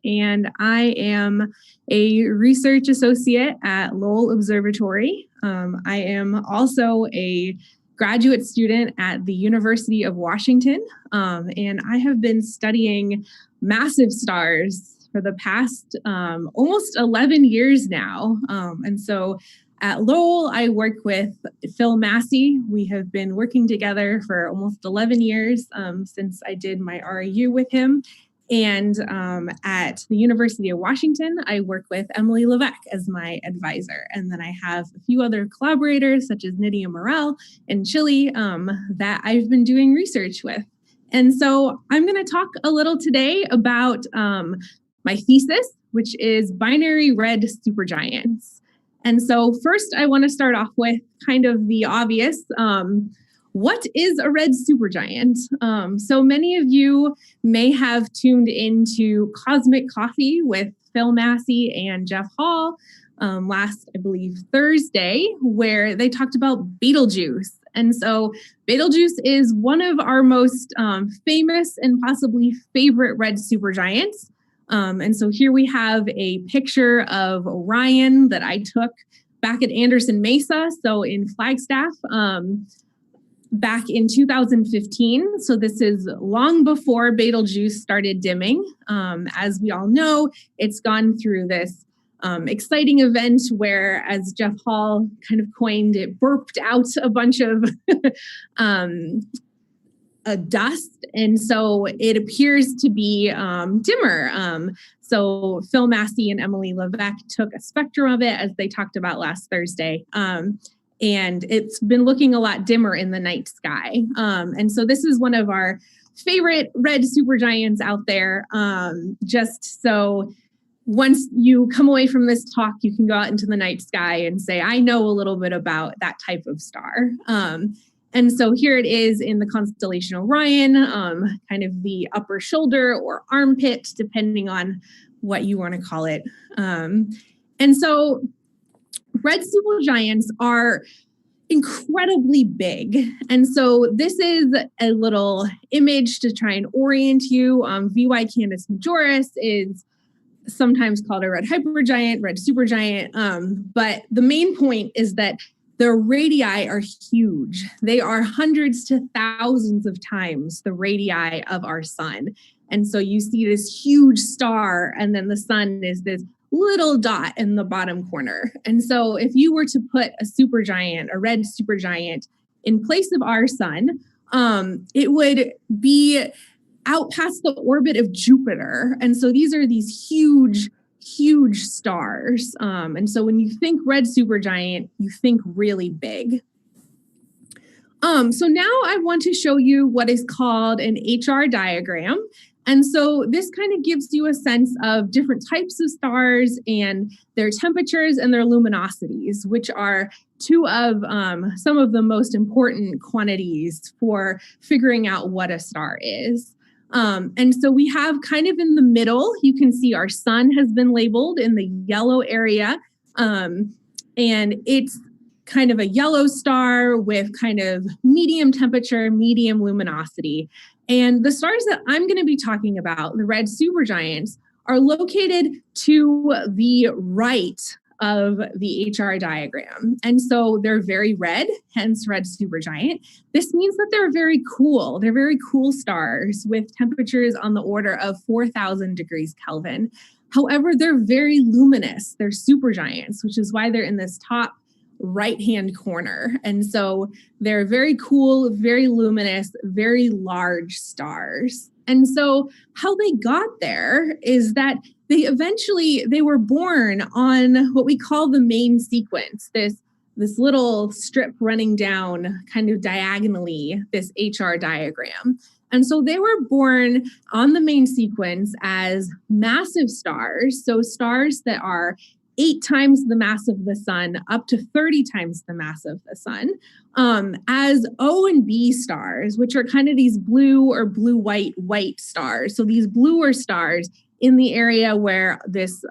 and I am a research associate at Lowell Observatory. I am also a graduate student at the University of Washington, and I have been studying massive stars for the past almost 11 years now. And so at Lowell, I work with Phil Massey. We have been working together for almost 11 years since I did my RAU with him. And at the University of Washington, I work with Emily Levesque as my advisor. And then I have a few other collaborators, such as Nydia Morel and Chile, that I've been doing research with. And so I'm going to talk a little today about my thesis, which is binary red supergiants. And so first, I want to start off with kind of the obvious. What is a red supergiant? So many of you may have tuned into Cosmic Coffee with Phil Massey and Jeff Hall last, I believe, Thursday, where they talked about Betelgeuse. And so Betelgeuse is one of our most famous and possibly favorite red supergiants. And so here we have a picture of Orion that I took back at Anderson Mesa, so in Flagstaff, back in 2015. So this is long before Betelgeuse started dimming. As we all know, it's gone through this exciting event where, as Jeff Hall kind of coined it, burped out a bunch of dust. And so it appears to be dimmer. So Phil Massey and Emily Levesque took a spectrum of it, as they talked about last Thursday. And it's been looking a lot dimmer in the night sky. And so this is one of our favorite red supergiants out there. Just so once you come away from this talk, you can go out into the night sky and say, I know a little bit about that type of star. And so here it is in the constellation Orion, kind of the upper shoulder or armpit, depending on what you want to call it. And so red supergiants are incredibly big. And so this is a little image to try and orient you. VY Canis majoris is sometimes called a red hypergiant, red supergiant. But the main point is that their radii are huge. They are hundreds to thousands of times the radii of our sun. And so you see this huge star, and then the sun is this little dot in the bottom corner. And so if you were to put a supergiant, a red supergiant, in place of our sun, it would be out past the orbit of Jupiter. And so these are these huge stars. And so when you think red supergiant, you think really big. So now I want to show you what is called an HR diagram. And so this kind of gives you a sense of different types of stars and their temperatures and their luminosities, which are two of some of the most important quantities for figuring out what a star is. And so we have kind of in the middle, you can see our sun has been labeled in the yellow area. And it's kind of a yellow star with kind of medium temperature, medium luminosity. And the stars that I'm going to be talking about, the red supergiants, are located to the right of the HR diagram. And so they're very red, hence red supergiant. This means that they're very cool. They're very cool stars with temperatures on the order of 4,000 degrees Kelvin. However, they're very luminous. They're supergiants, which is why they're in this top right-hand corner. And so they're very cool, very luminous, very large stars. And so how they got there is that they were born on what we call the main sequence, this little strip running down kind of diagonally, this HR diagram. And so they were born on the main sequence as massive stars, so stars that are 8 times the mass of the sun, up to 30 times the mass of the sun, as O and B stars, which are kind of these blue or blue-white stars. So these bluer stars in the area where this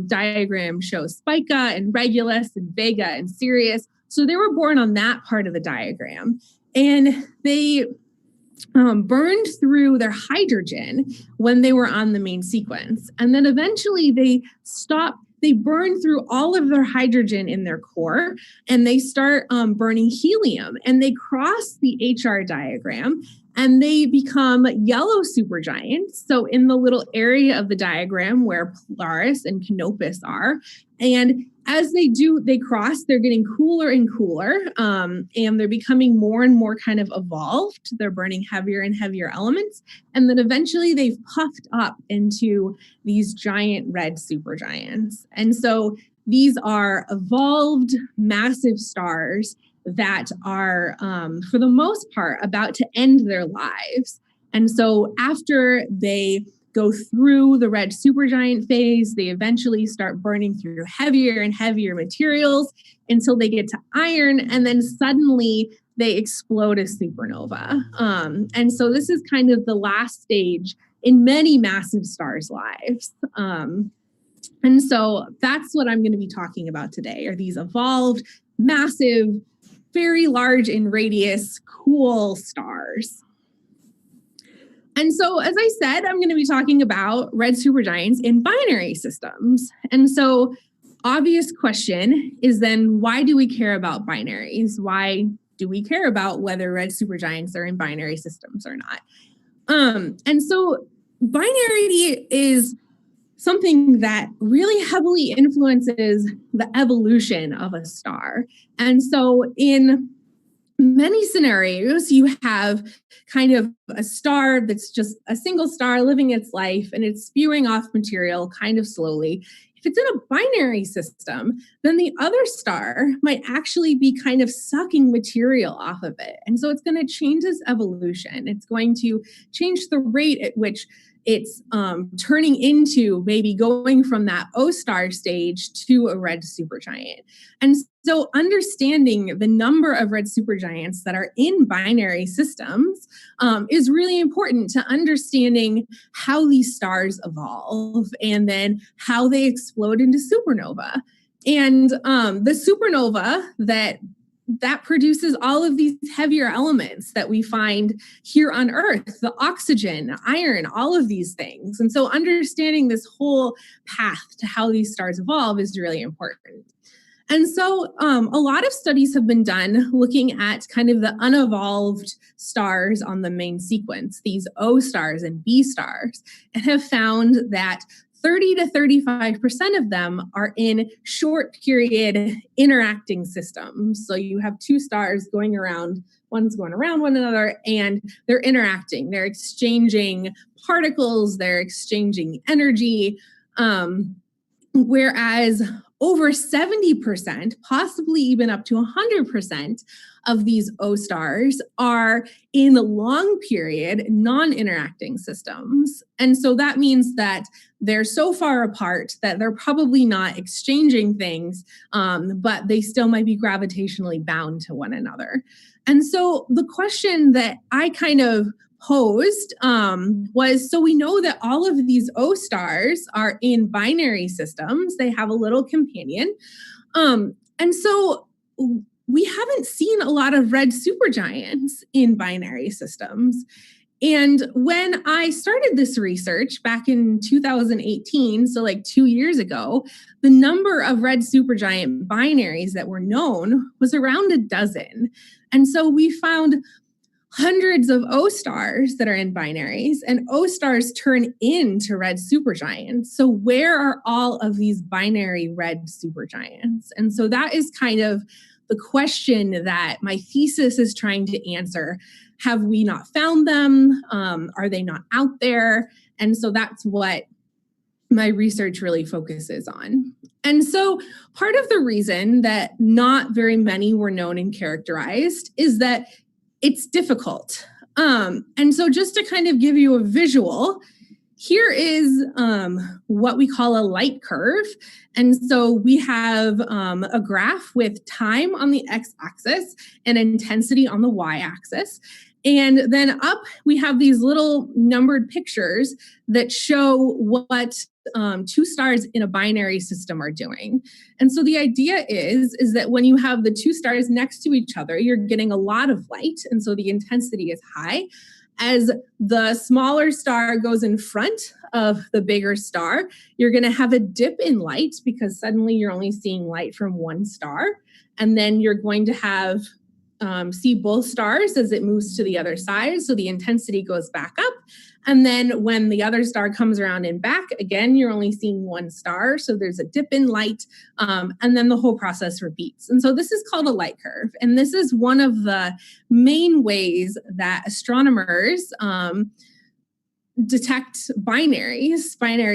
diagram shows Spica and Regulus and Vega and Sirius. So they were born on that part of the diagram. And they burned through their hydrogen when they were on the main sequence. And then eventually they burn through all of their hydrogen in their core, and they start burning helium, and they cross the HR diagram, and they become yellow supergiants. So in the little area of the diagram where Polaris and Canopus are, and as they cross, they're getting cooler and cooler, and they're becoming more and more kind of evolved. They're burning heavier and heavier elements. And then eventually they've puffed up into these giant red supergiants. And so these are evolved, massive stars that are, for the most part, about to end their lives. And so after they go through the red supergiant phase, they eventually start burning through heavier and heavier materials until they get to iron, and then suddenly they explode as supernova. And so this is kind of the last stage in many massive stars' lives. And so that's what I'm going to be talking about today, are these evolved, massive, very large in radius, cool stars. And so, as I said, I'm going to be talking about red supergiants in binary systems. And so, obvious question is then, why do we care about binaries? Why do we care about whether red supergiants are in binary systems or not? And so, binarity is something that really heavily influences the evolution of a star. And so, in many scenarios, you have kind of a star that's just a single star living its life, and it's spewing off material kind of slowly. If it's in a binary system, then the other star might actually be kind of sucking material off of it. And so it's going to change its evolution. It's going to change the rate at which it's turning into, maybe going from that O star stage to a red supergiant. And so understanding the number of red supergiants that are in binary systems is really important to understanding how these stars evolve and then how they explode into supernova. And the supernova that produces all of these heavier elements that we find here on Earth, the oxygen, iron, all of these things. And so understanding this whole path to how these stars evolve is really important. And so a lot of studies have been done looking at kind of the unevolved stars on the main sequence, these O stars and B stars, and have found that 30 to 35% of them are in short period interacting systems. So you have two stars going around, one's going around one another, and they're interacting. They're exchanging particles, they're exchanging energy, whereas over 70%, possibly even up to 100% of these O stars are in long period, non-interacting systems. And so that means that they're so far apart that they're probably not exchanging things, but they still might be gravitationally bound to one another. And so the question that I kind of posed was, so we know that all of these O stars are in binary systems. They have a little companion. And so we haven't seen a lot of red supergiants in binary systems. And when I started this research back in 2018, so like 2 years ago, the number of red supergiant binaries that were known was around a dozen. And so we found hundreds of O stars that are in binaries, and O stars turn into red supergiants. So where are all of these binary red supergiants? And so that is kind of the question that my thesis is trying to answer. Have we not found them? Are they not out there? And so that's what my research really focuses on. And so part of the reason that not very many were known and characterized is that it's difficult. And so just to kind of give you a visual, here is what we call a light curve. And so we have a graph with time on the x-axis and intensity on the y-axis. And then up, we have these little numbered pictures that show what two stars in a binary system are doing. And so the idea is that when you have the two stars next to each other, you're getting a lot of light. And so the intensity is high. as the smaller star goes in front of the bigger star, you're going to have a dip in light because suddenly you're only seeing light from one star. And then you're going to have see both stars as it moves to the other side. So the intensity goes back up. And then when the other star comes around and back, again, you're only seeing one star. So there's a dip in light. And then the whole process repeats. And so this is called a light curve. And this is one of the main ways that astronomers detect binary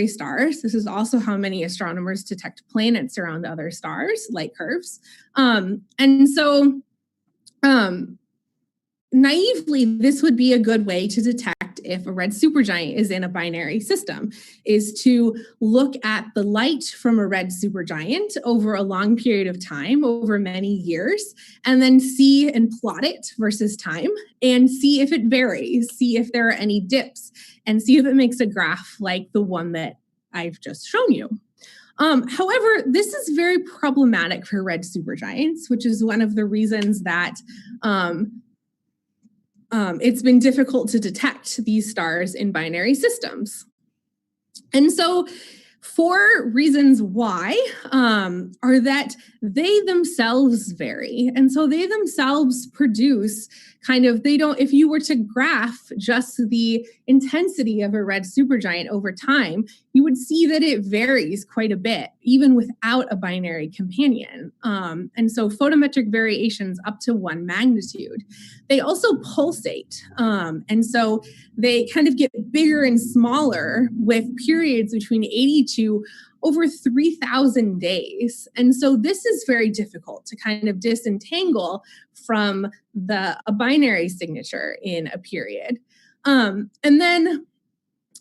stars. This is also how many astronomers detect planets around other stars, light curves. Naively, this would be a good way to detect if a red supergiant is in a binary system, is to look at the light from a red supergiant over a long period of time, over many years, and then see and plot it versus time and see if it varies, see if there are any dips, and see if it makes a graph like the one that I've just shown you. However, this is very problematic for red supergiants, which is one of the reasons that it's been difficult to detect these stars in binary systems. And so 4 reasons why are that they themselves vary. And so they themselves produce if you were to graph just the intensity of a red supergiant over time, you would see that it varies quite a bit, even without a binary companion. And so photometric variations up to 1 magnitude. They also pulsate. And so they kind of get bigger and smaller with periods between 80 to over 3,000 days. And so this is very difficult to kind of disentangle from a binary signature in a period. And then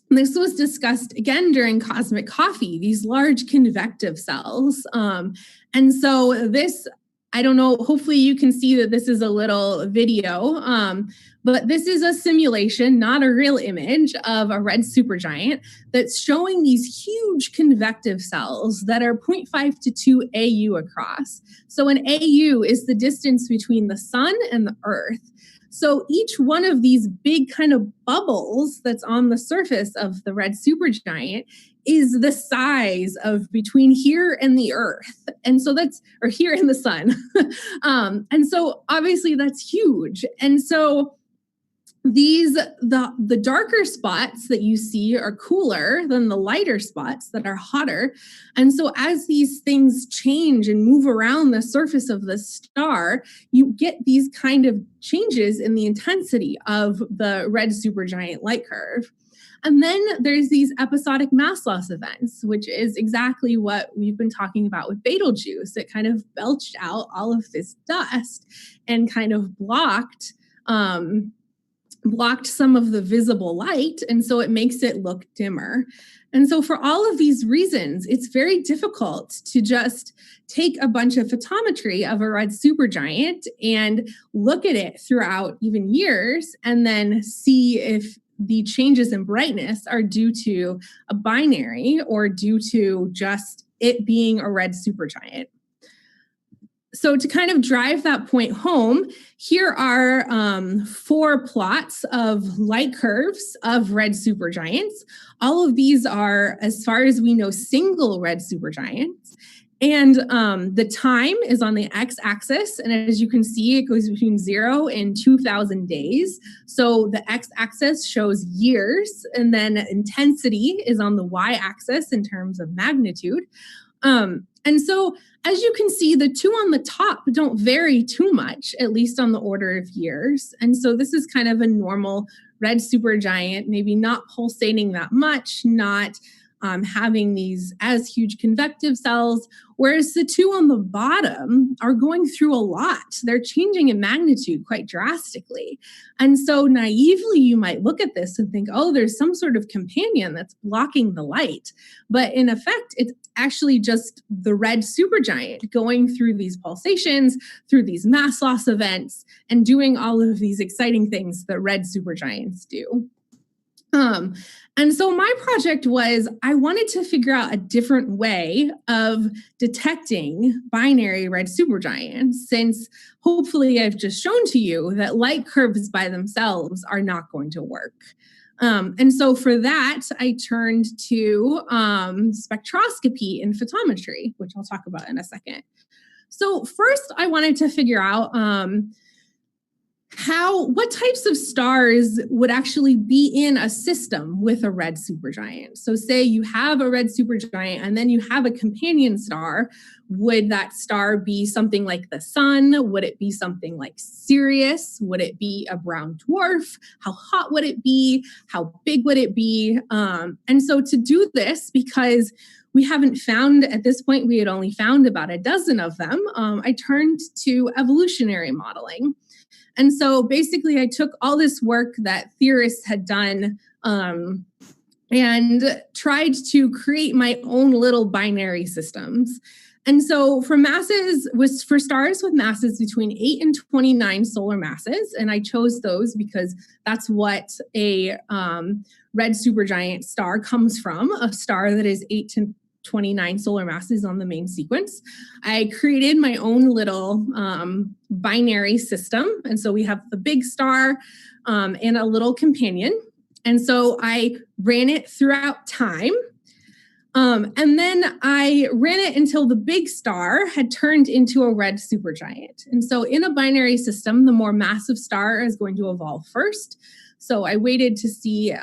this was discussed again during Cosmic Coffee, these large convective cells. And so this, I don't know, hopefully you can see that this is a little video, but this is a simulation, not a real image of a red supergiant that's showing these huge convective cells that are 0.5 to 2 AU across. So an AU is the distance between the sun and the Earth. So each one of these big kind of bubbles that's on the surface of the red supergiant is the size of between here and the Earth. And so or here in the sun. And so obviously that's huge. And so the darker spots that you see are cooler than the lighter spots that are hotter. And so as these things change and move around the surface of the star, you get these kind of changes in the intensity of the red supergiant light curve. And then there's these episodic mass loss events, which is exactly what we've been talking about with Betelgeuse. It kind of belched out all of this dust and kind of blocked some of the visible light, and so it makes it look dimmer. And so for all of these reasons, it's very difficult to just take a bunch of photometry of a red supergiant and look at it throughout even years and then see if the changes in brightness are due to a binary or due to just it being a red supergiant. So to kind of drive that point home, here are 4 plots of light curves of red supergiants. All of these are, as far as we know, single red supergiants. And the time is on the x-axis. And as you can see, it goes between 0 and 2,000 days. So the x-axis shows years. And then intensity is on the y-axis in terms of magnitude. And so, as you can see, the 2 on the top don't vary too much, at least on the order of years. And so this is kind of a normal red supergiant, maybe not pulsating that much, not having these as huge convective cells, whereas the 2 on the bottom are going through a lot. They're changing in magnitude quite drastically. And so naively, you might look at this and think, oh, there's some sort of companion that's blocking the light. But in effect, it's actually just the red supergiant going through these pulsations, through these mass loss events, and doing all of these exciting things that red supergiants do. Um, and so my project was, I wanted to figure out a different way of detecting binary red supergiants, since hopefully I've just shown to you that light curves by themselves are not going to work. And so for that, I turned to spectroscopy and photometry, which I'll talk about in a second. So first, I wanted to figure out what types of stars would actually be in a system with a red supergiant. So say you have a red supergiant and then you have a companion star. Would that star be something like the sun? Would it be something like Sirius? Would it be a brown dwarf? How hot would it be? How big would it be? And so to do this, because we haven't found, at this point, we had only found about a dozen of them, I turned to evolutionary modeling. And so basically, I took all this work that theorists had done and tried to create my own little binary systems. And so for stars with masses between 8 and 29 solar masses, and I chose those because that's what a red supergiant star comes from, a star that is 8 to 29 solar masses on the main sequence. I created my own little binary system. And so we have the big star and a little companion. And so I ran it throughout time. And then I ran it until the big star had turned into a red supergiant. And so in a binary system, the more massive star is going to evolve first. So I waited to see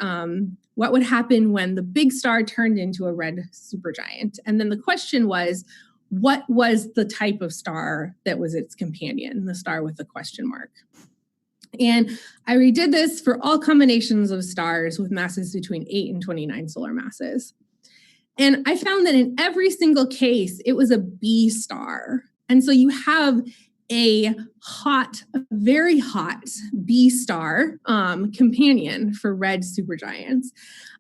what would happen when the big star turned into a red supergiant. And then the question was, what was the type of star that was its companion, the star with the question mark? And I redid this for all combinations of stars with masses between 8 and 29 solar masses. And I found that in every single case, it was a B star. And so you have a very hot B star companion for red supergiants.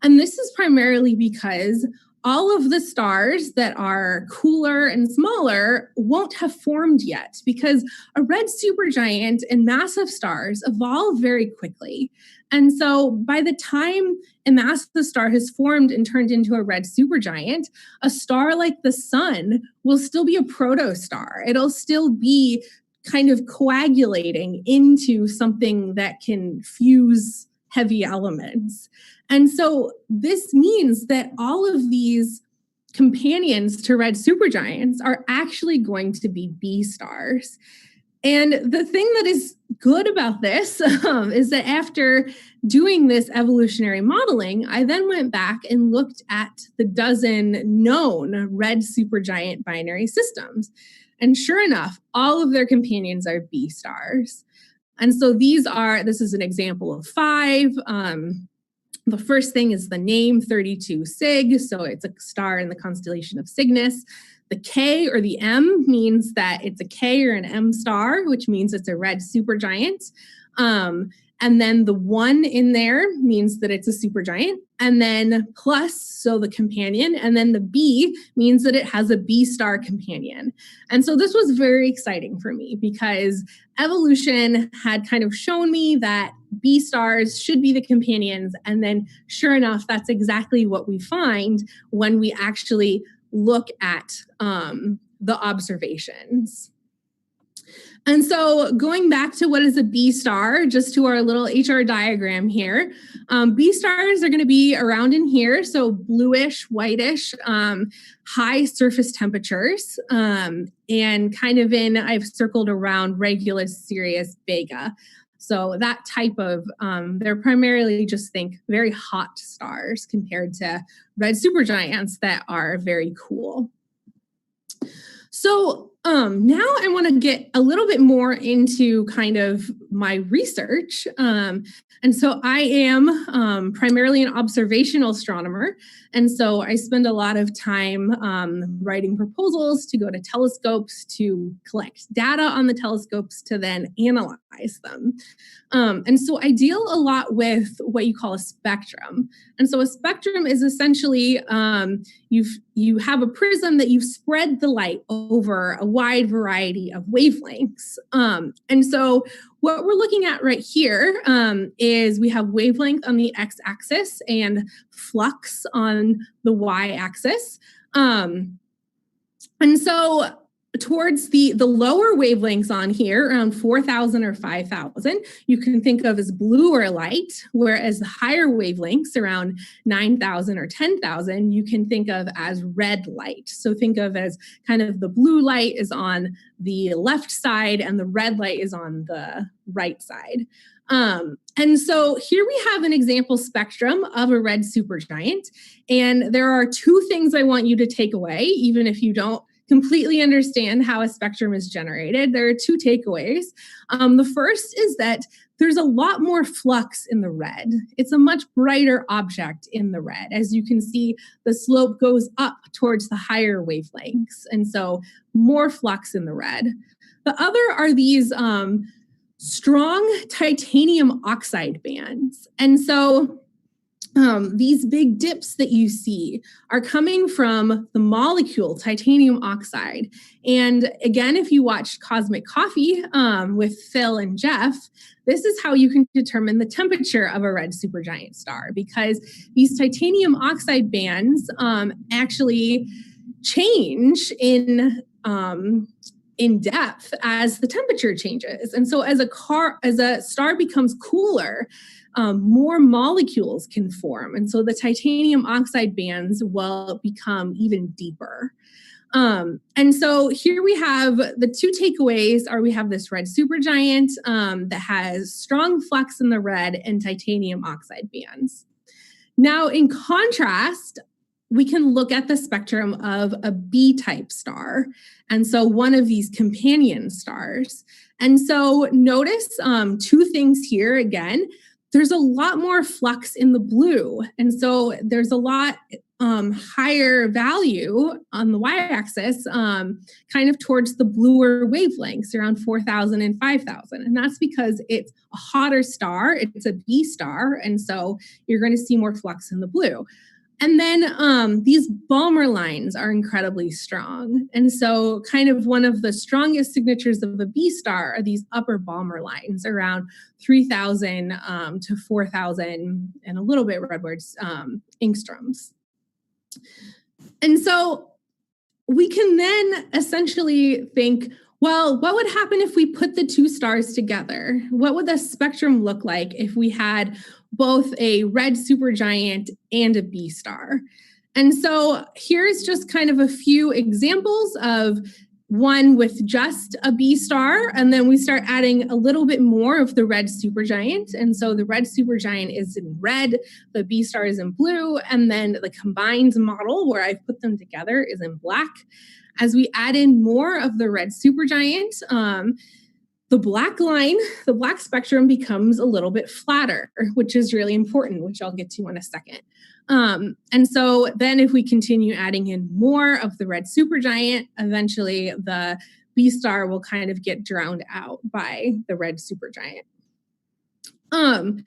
And this is primarily because all of the stars that are cooler and smaller won't have formed yet, because a red supergiant and massive stars evolve very quickly. And so by the time a massive star has formed and turned into a red supergiant, a star like the sun will still be a protostar. It'll still be kind of coagulating into something that can fuse heavy elements. And so this means that all of these companions to red supergiants are actually going to be B stars. And the thing that is good about this is that after doing this evolutionary modeling, I then went back and looked at the dozen known red supergiant binary systems. And sure enough, all of their companions are B stars. And so this is an example of 5. The first thing is the name 32 Sig. So it's a star in the constellation of Cygnus. The K or the M means that it's a K or an M star, which means it's a red supergiant. And then the 1 in there means that it's a supergiant. And then plus, so the companion. And then the B means that it has a B star companion. And so this was very exciting for me because evolution had kind of shown me that B stars should be the companions. And then sure enough, that's exactly what we find when we actually look at the observations. And so going back to what is a B star, just to our little HR diagram here, B stars are going to be around in here, so bluish, whitish, high surface temperatures, and kind of I've circled around Regulus, Sirius, Vega. So that type of, they're primarily just think very hot stars compared to red supergiants that are very cool. So now I want to get a little bit more into kind of my research. And so I am primarily an observational astronomer. And so I spend a lot of time writing proposals to go to telescopes to collect data on the telescopes to then analyze them. And so I deal a lot with what you call a spectrum. And so a spectrum is essentially you have a prism that you've spread the light over a wide variety of wavelengths. And so what we're looking at right here is we have wavelength on the x-axis and flux on the y-axis. And so towards the lower wavelengths on here, around 4,000 or 5,000, you can think of as bluer light, whereas the higher wavelengths, around 9,000 or 10,000, you can think of as red light. So think of as kind of the blue light is on the left side and the red light is on the right side. And so here we have an example spectrum of a red supergiant. And there are two things I want you to take away, even if you don't completely understand how a spectrum is generated. There are two takeaways. The first is that there's a lot more flux in the red. It's a much brighter object in the red. As you can see, the slope goes up towards the higher wavelengths, and so more flux in the red. The other are these strong titanium oxide bands. And so these big dips that you see are coming from the molecule titanium oxide. And again, if you watched Cosmic Coffee with Phil and Jeff, this is how you can determine the temperature of a red supergiant star, because these titanium oxide bands actually change in depth as the temperature changes. And so as a star becomes cooler, more molecules can form. And so the titanium oxide bands will become even deeper. And so here we have the two takeaways are we have this red supergiant that has strong flux in the red and titanium oxide bands. Now, in contrast, we can look at the spectrum of a B-type star. And so one of these companion stars. And so notice two things here again. There's a lot more flux in the blue. And so there's a lot higher value on the y-axis, kind of towards the bluer wavelengths, around 4,000 and 5,000. And that's because it's a hotter star. It's a B star. And so you're going to see more flux in the blue. And then these Balmer lines are incredibly strong. And so kind of one of the strongest signatures of a B star are these upper Balmer lines, around 3,000 to 4,000 and a little bit redwards angstroms. And so we can then essentially think, well, what would happen if we put the two stars together? What would the spectrum look like if we had both a red supergiant and a B star? And so here's just kind of a few examples of one with just a B star, and then we start adding a little bit more of the red supergiant. And so the red supergiant is in red, the B star is in blue, and then the combined model where I've put them together is in black. As we add in more of the red supergiant, the black line, the black spectrum becomes a little bit flatter, which is really important, which I'll get to in a second. And so then if we continue adding in more of the red supergiant, eventually the B star will kind of get drowned out by the red supergiant. And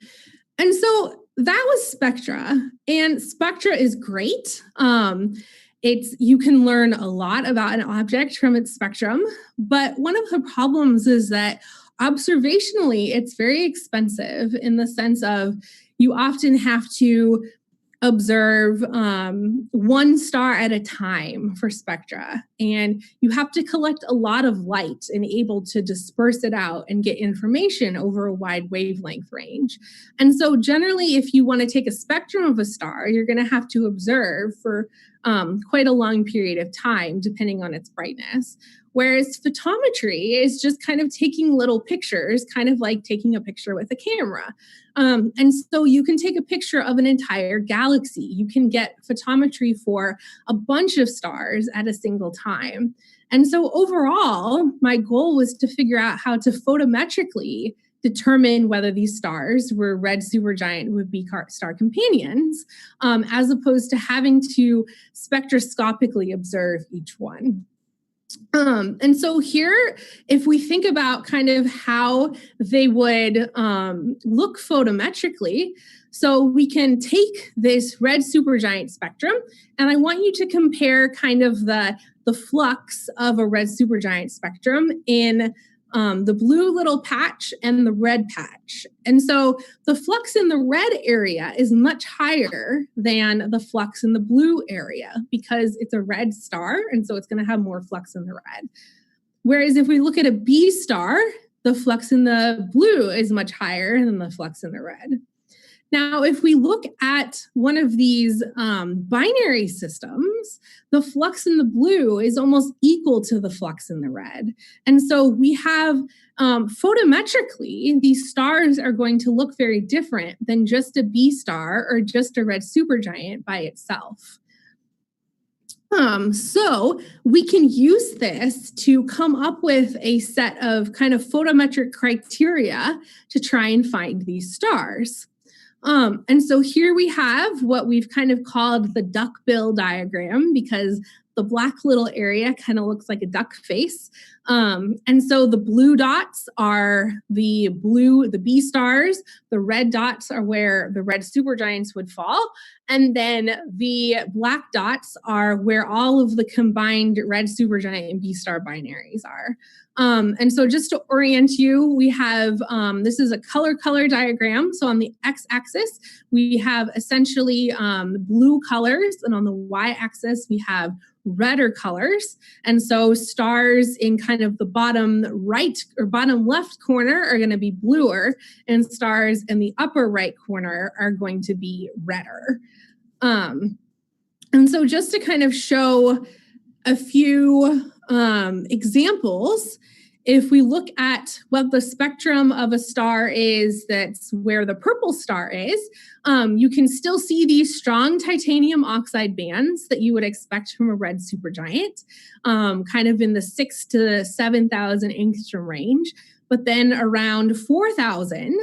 so that was spectra, and spectra is great. You can learn a lot about an object from its spectrum, but one of the problems is that observationally, it's very expensive in the sense of you often have to observe one star at a time for spectra, and you have to collect a lot of light and able to disperse it out and get information over a wide wavelength range. And so generally, if you want to take a spectrum of a star, you're going to have to observe for quite a long period of time, depending on its brightness. Whereas photometry is just kind of taking little pictures, kind of like taking a picture with a camera. And so you can take a picture of an entire galaxy. You can get photometry for a bunch of stars at a single time. And so overall, my goal was to figure out how to photometrically determine whether these stars were red supergiant would be star companions, as opposed to having to spectroscopically observe each one. And so here, if we think about kind of how they would look photometrically, So we can take this red supergiant spectrum, and I want you to compare kind of the flux of a red supergiant spectrum in the blue little patch and the red patch. And so the flux in the red area is much higher than the flux in the blue area because it's a red star, and so it's going to have more flux in the red. Whereas if we look at a B star, the flux in the blue is much higher than the flux in the red. Now, if we look at one of these binary systems, the flux in the blue is almost equal to the flux in the red. And so we have photometrically, these stars are going to look very different than just a B star or just a red supergiant by itself. So we can use this to come up with a set of kind of photometric criteria to try and find these stars. And so here we have what we've kind of called the duckbill diagram, because the black little area kind of looks like a duck face. And so the blue dots are the B stars. The red dots are where the red supergiants would fall. And then the black dots are where all of the combined red supergiant and B star binaries are. And so just to orient you, we have, this is a color diagram. So on the x-axis, we have essentially blue colors, and on the y-axis, we have redder colors. And so stars in kind of the bottom right or bottom left corner are going to be bluer, and stars in the upper right corner are going to be redder. And so just to kind of show a few examples, if we look at what the spectrum of a star is, that's where the purple star is, you can still see these strong titanium oxide bands that you would expect from a red supergiant, kind of in the 6,000 to 7,000 angstrom range. But then around 4,000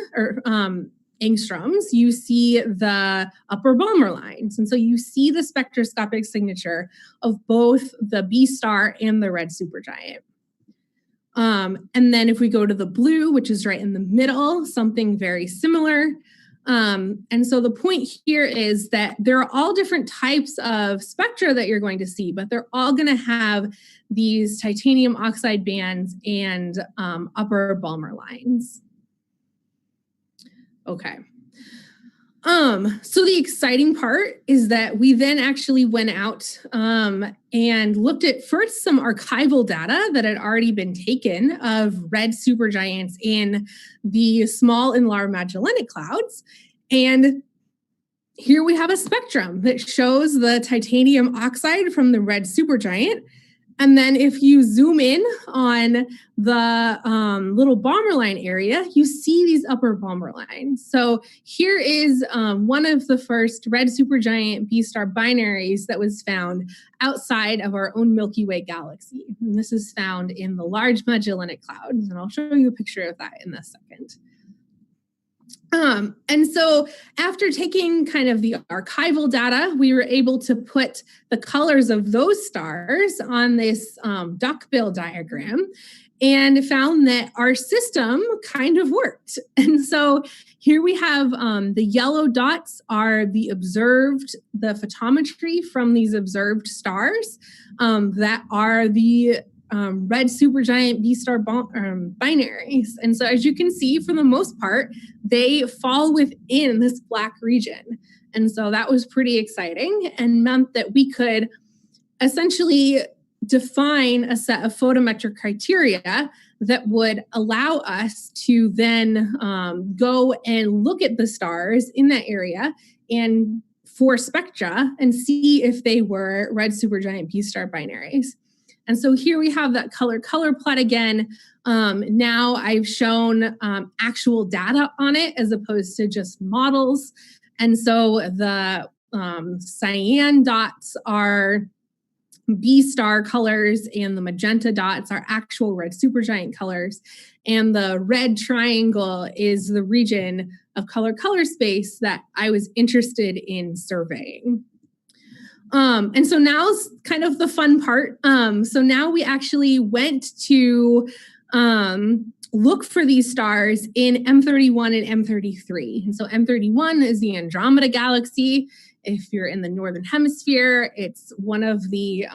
angstroms, you see the upper Balmer lines. And so you see the spectroscopic signature of both the B star and the red supergiant. And then if we go to the blue, which is right in the middle, something very similar. And so the point here is that there are all different types of spectra that you're going to see, but they're all going to have these titanium oxide bands and upper Balmer lines. Okay. So the exciting part is that we then actually went out and looked at first some archival data that had already been taken of red supergiants in the small and large Magellanic Clouds. And here we have a spectrum that shows the titanium oxide from the red supergiant. And then if you zoom in on the little Balmer line area, you see these upper Balmer lines. So here is one of the first red supergiant B star binaries that was found outside of our own Milky Way galaxy. And this is found in the Large Magellanic Clouds, and I'll show you a picture of that in a second. And so after taking kind of the archival data, we were able to put the colors of those stars on this duckbill diagram and found that our system kind of worked. And so here we have the yellow dots are the photometry from these observed stars that are the red supergiant B star binaries. And so as you can see, for the most part, they fall within this black region. And so that was pretty exciting and meant that we could essentially define a set of photometric criteria that would allow us to then go and look at the stars in that area and for spectra and see if they were red supergiant B star binaries. And so here we have that color plot again. Now I've shown actual data on it as opposed to just models. And so the cyan dots are B star colors and the magenta dots are actual red supergiant colors. And the red triangle is the region of color space that I was interested in surveying. And so now's kind of the fun part. So now we actually went to look for these stars in M31 and M33. And so M31 is the Andromeda galaxy. If you're in the northern hemisphere, it's one of the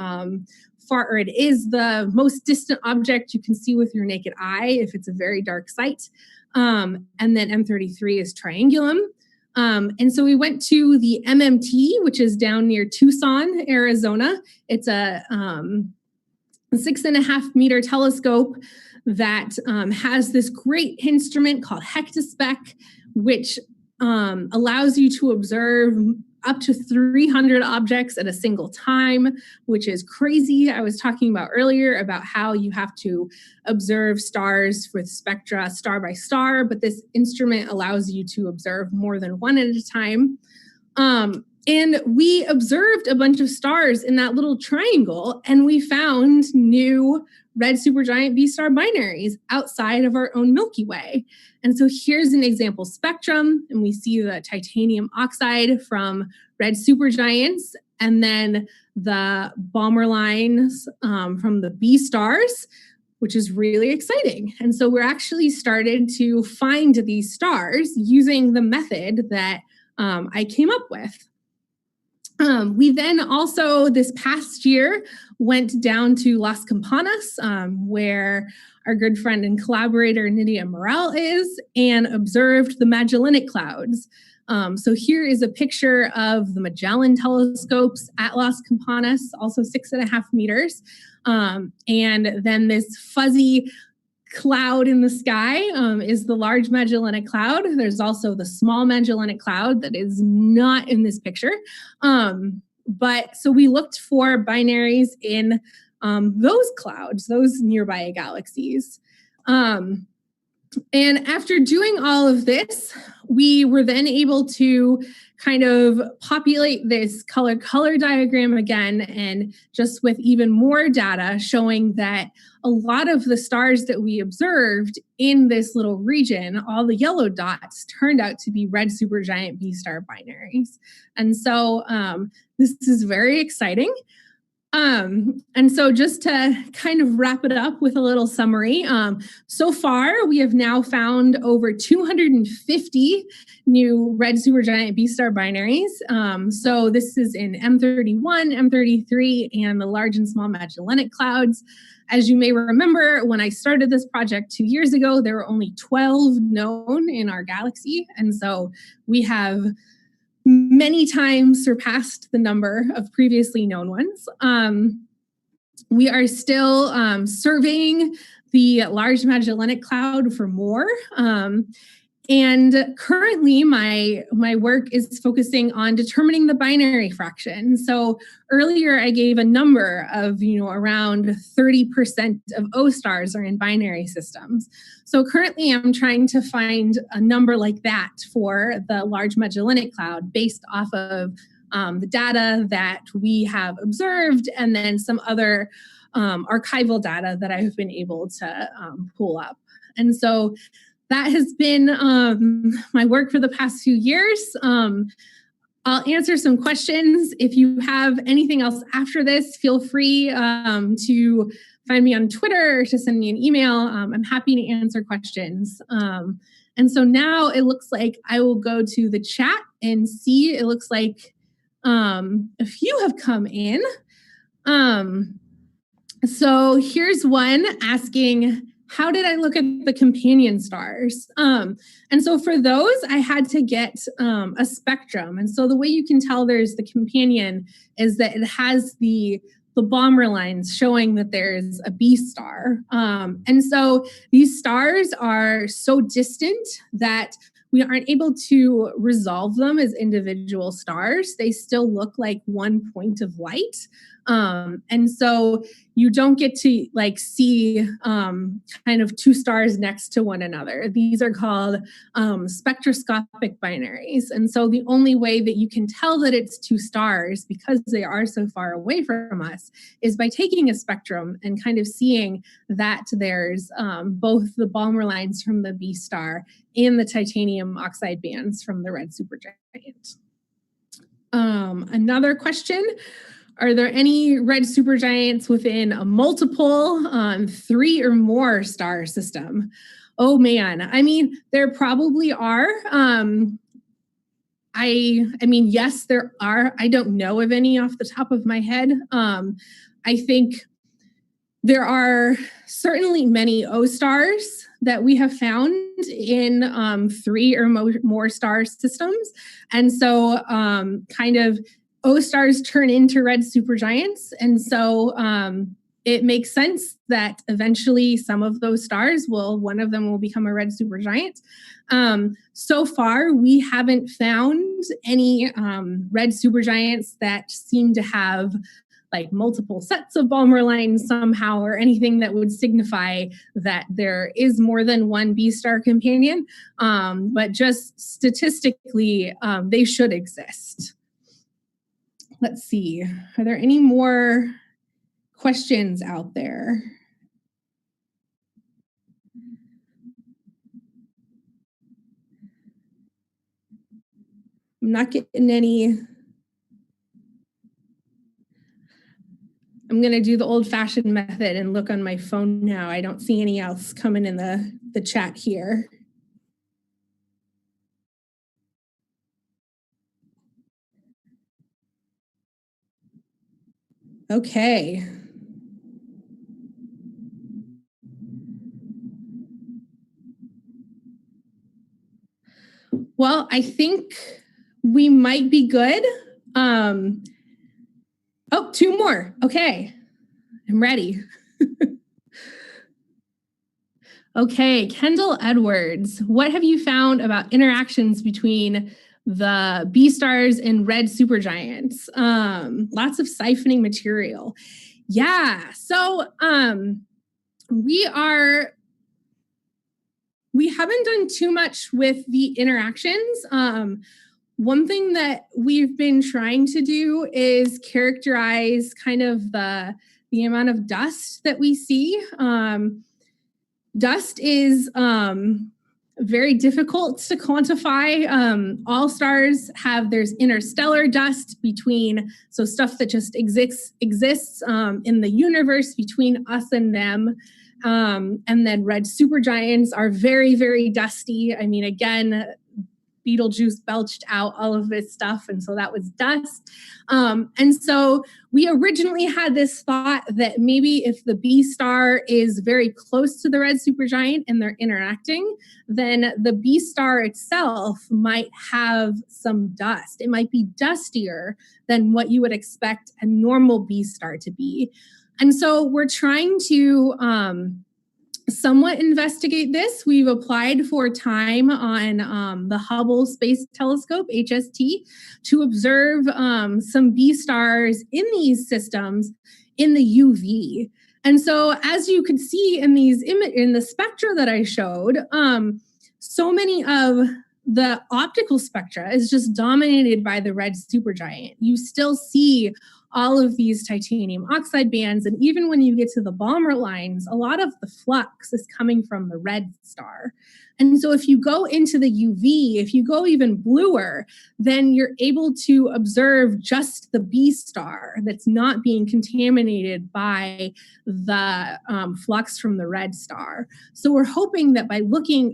it is the most distant object you can see with your naked eye if it's a very dark site. And then M33 is Triangulum. And so we went to the MMT, which is down near Tucson, Arizona. It's a 6.5 meter telescope that has this great instrument called hectospec, which allows you to observe up to 300 objects at a single time, which is crazy. I was talking about earlier about how you have to observe stars with spectra star by star, but this instrument allows you to observe more than one at a time. And we observed a bunch of stars in that little triangle, and we found new red supergiant B-star binaries outside of our own Milky Way. And so here's an example spectrum, and we see the titanium oxide from red supergiants, and then the Balmer lines from the B-stars, which is really exciting. And so we're actually started to find these stars using the method that I came up with. We then also, this past year, went down to Las Campanas, where our good friend and collaborator Nydia Morel is, and observed the Magellanic Clouds. So here is a picture of the Magellan telescopes at Las Campanas, also 6.5 meters. And then this fuzzy cloud in the sky is the Large Magellanic Cloud. There's also the Small Magellanic Cloud that is not in this picture. But so we looked for binaries in those clouds, those nearby galaxies. And after doing all of this, we were then able to kind of populate this color diagram again, and just with even more data showing that a lot of the stars that we observed in this little region, all the yellow dots, turned out to be red supergiant B-star binaries. And so this is very exciting. And so just to kind of wrap it up with a little summary, so far we have now found over 250 new red supergiant B-star binaries. So this is in M31, M33, and the Large and Small Magellanic Clouds. As you may remember, when I started this project 2 years ago, there were only 12 known in our galaxy. And so we have many times surpassed the number of previously known ones. We are still surveying the Large Magellanic Cloud for more. And currently my work is focusing on determining the binary fraction. So earlier I gave a number of, around 30% of O stars are in binary systems. So currently I'm trying to find a number like that for the Large Magellanic Cloud based off of the data that we have observed, and then some other archival data that I've been able to pull up. And so that has been my work for the past few years. I'll answer some questions. If you have anything else after this, feel free to find me on Twitter or to send me an email. I'm happy to answer questions. And so now it looks like I will go to the chat and see. It looks like a few have come in. So here's one asking, how did I look at the companion stars? And so for those, I had to get a spectrum. And so the way you can tell there's the companion is that it has the Balmer lines showing that there's a B star. And so these stars are so distant that we aren't able to resolve them as individual stars. They still look like one point of light. And so you don't get to see kind of two stars next to one another. These are called spectroscopic binaries. And so the only way that you can tell that it's two stars, because they are so far away from us, is by taking a spectrum and kind of seeing that there's both the Balmer lines from the B star and the titanium oxide bands from the red supergiant. Another question. Are there any red supergiants within a multiple 3 or more star system? Oh man, I mean, there probably are. I mean, yes, there are. I don't know of any off the top of my head. I think there are certainly many O stars that we have found in 3 or more star systems. And so kind of O stars turn into red supergiants. And so it makes sense that eventually some of those stars one of them will become a red supergiant. So far, we haven't found any red supergiants that seem to have like multiple sets of Balmer lines somehow, or anything that would signify that there is more than one B star companion. But just statistically, they should exist. Let's see. Are there any more questions out there? I'm not getting any. I'm going to do the old-fashioned method and look on my phone now. I don't see any else coming in the chat here. Okay. Well, I think we might be good. Oh, 2 more. Okay. I'm ready. Okay, Kendall Edwards, what have you found about interactions between the B stars and red supergiants? Lots of siphoning material. Yeah, so we haven't done too much with the interactions. One thing that we've been trying to do is characterize kind of the amount of dust that we see. Dust is very difficult to quantify. All stars there's interstellar dust between, so stuff that just exists in the universe between us and them. And then red supergiants are very, very dusty. I mean, again, Betelgeuse belched out all of this stuff, and so that was dust. And so we originally had this thought that maybe if the B star is very close to the red supergiant and they're interacting, then the B star itself might have some dust. It might be dustier than what you would expect a normal B star to be. And so we're trying to somewhat investigate this. We've applied for time on the Hubble Space Telescope, HST, to observe some B stars in these systems in the UV. And so as you could see in in the spectra that I showed, so many of the optical spectra is just dominated by the red supergiant. You still see all of these titanium oxide bands. And even when you get to the Balmer lines, a lot of the flux is coming from the red star. And so if you go into the UV, if you go even bluer, then you're able to observe just the B star that's not being contaminated by the flux from the red star. So we're hoping that by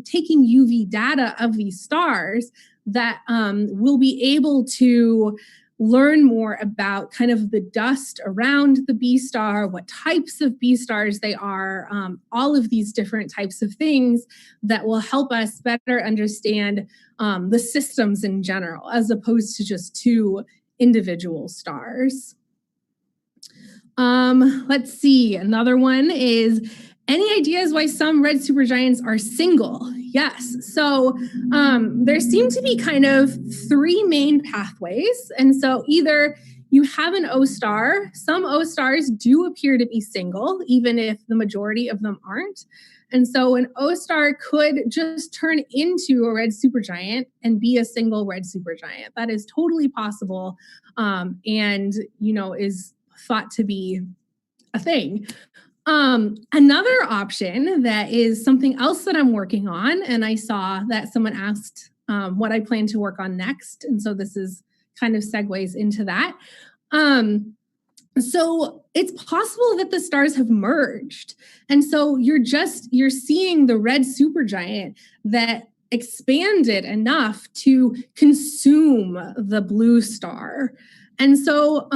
taking UV data of these stars, that we'll be able to learn more about kind of the dust around the B star, what types of B stars they are, all of these different types of things that will help us better understand the systems in general, as opposed to just 2 individual stars. Let's see. Another one is, any ideas why some red supergiants are single? Yes. So there seem to be kind of 3 main pathways. And so either you have an O star. Some O stars do appear to be single, even if the majority of them aren't. And so an O star could just turn into a red supergiant and be a single red supergiant. That is totally possible, and is thought to be a thing. Another option that is something else that I'm working on, and I saw that someone asked what I plan to work on next, and so this is kind of segues into that, So it's possible that the stars have merged. And so you're seeing the red supergiant that expanded enough to consume the blue star. And so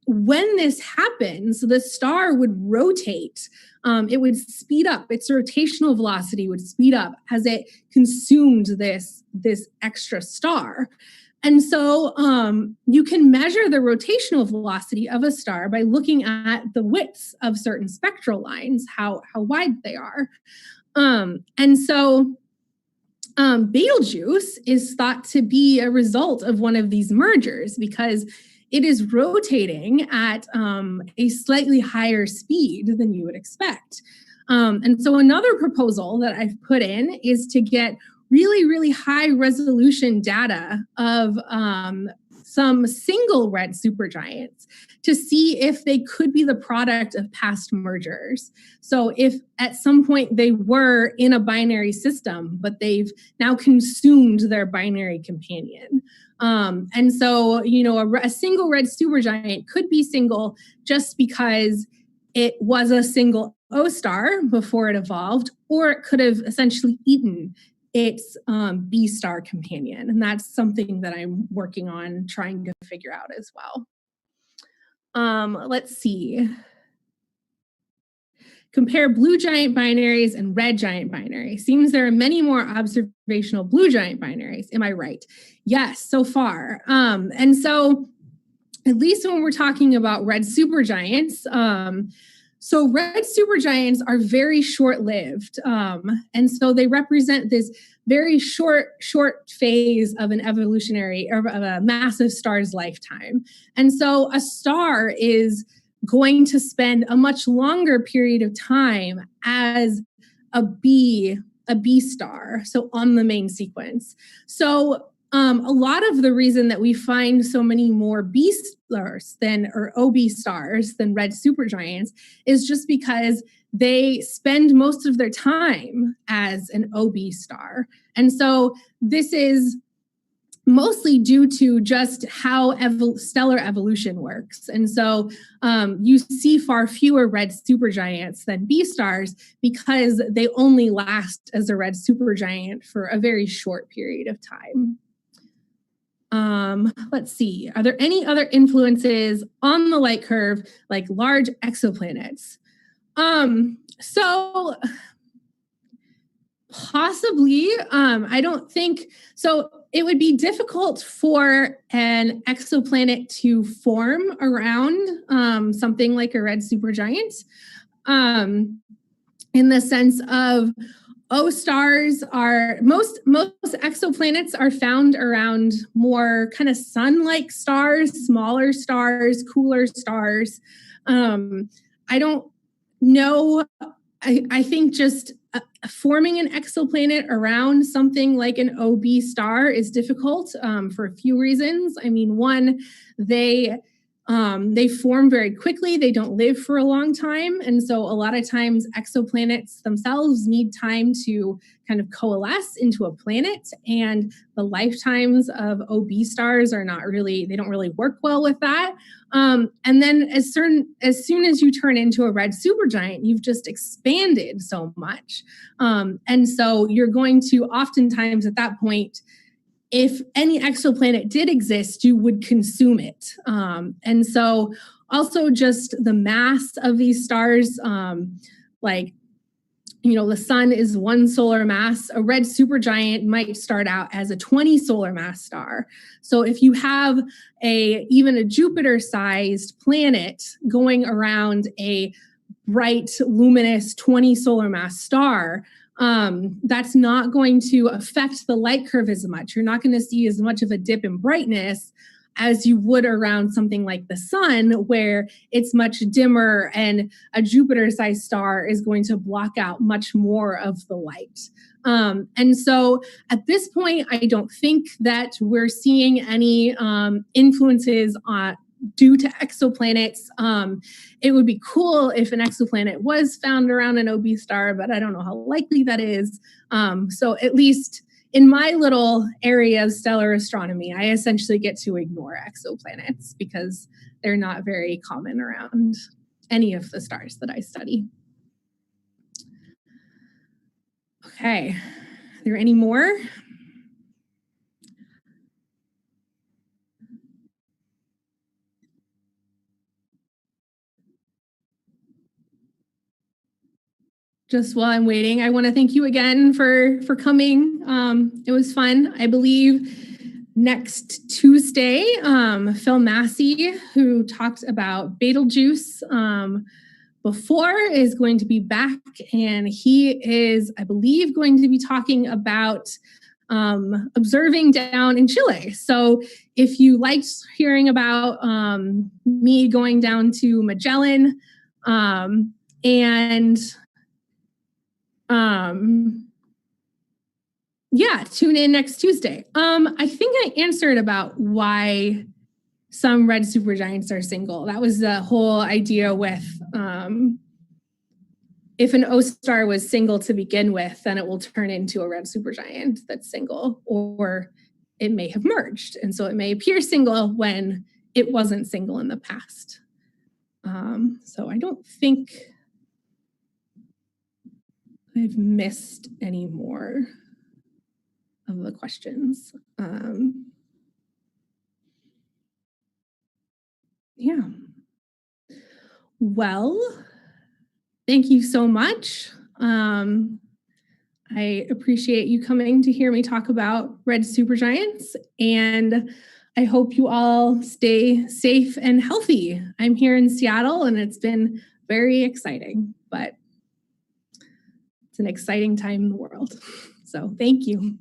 when this happens, the star would rotate. It would speed up. Its rotational velocity would speed up as it consumed this extra star. And so you can measure the rotational velocity of a star by looking at the widths of certain spectral lines, how wide they are. And so Betelgeuse is thought to be a result of one of these mergers because it is rotating at a slightly higher speed than you would expect. And so another proposal that I've put in is to get really, really high resolution data of some single red supergiants to see if they could be the product of past mergers. So if at some point they were in a binary system, but they've now consumed their binary companion. And so, a single red supergiant could be single just because it was a single O star before it evolved, or it could have essentially eaten its B star companion. And that's something that I'm working on trying to figure out as well. Let's see. Compare blue giant binaries and red giant binaries. Seems there are many more observational blue giant binaries. Am I right? Yes, so far. And so at least when we're talking about red supergiants, so red supergiants are very short-lived. And so they represent this very short phase of an evolutionary or of a massive star's lifetime. And so a star is going to spend a much longer period of time as a B star, so on the main sequence. So a lot of the reason that we find so many more B stars or OB stars than red supergiants is just because they spend most of their time as an OB star. And so this is mostly due to just how stellar evolution works. And so you see far fewer red supergiants than B stars because they only last as a red supergiant for a very short period of time. Let's see. Are there any other influences on the light curve, like large exoplanets? So possibly, I don't think, so it would be difficult for an exoplanet to form around something like a red supergiant, in the sense of O stars are, most exoplanets are found around more kind of sun-like stars, smaller stars, cooler stars. I don't know. I think just forming an exoplanet around something like an OB star is difficult for a few reasons. I mean, one, they form very quickly. They don't live for a long time. And so a lot of times exoplanets themselves need time to kind of coalesce into a planet. And the lifetimes of OB stars they don't really work well with that. And then as soon as you turn into a red supergiant, you've just expanded so much. And so you're going to oftentimes at that point, if any exoplanet did exist, you would consume it. And so also just the mass of these stars, the sun is 1 solar mass. A red supergiant might start out as a 20 solar mass star. So if you have even a Jupiter-sized planet going around a bright, luminous 20 solar mass star, that's not going to affect the light curve as much. You're not going to see as much of a dip in brightness as you would around something like the sun, where it's much dimmer and a Jupiter-sized star is going to block out much more of the light. And so at this point, I don't think that we're seeing any influences due to exoplanets. It would be cool if an exoplanet was found around an OB star, but I don't know how likely that is. So at least in my little area of stellar astronomy, I essentially get to ignore exoplanets because they're not very common around any of the stars that I study. Okay, are there any more? Just while I'm waiting, I want to thank you again for coming. It was fun. I believe next Tuesday, Phil Massey, who talked about Betelgeuse before, is going to be back, and he is, I believe, going to be talking about observing down in Chile. So if you liked hearing about me going down to Magellan yeah, tune in next Tuesday. I think I answered about why some red supergiants are single. That was the whole idea with if an O star was single to begin with, then it will turn into a red supergiant that's single, or it may have merged. And so it may appear single when it wasn't single in the past. So I don't think I've missed any more of the questions. Yeah. Well, thank you so much. I appreciate you coming to hear me talk about red supergiants, and I hope you all stay safe and healthy. I'm here in Seattle, and it's been very exciting, but it's an exciting time in the world. So thank you.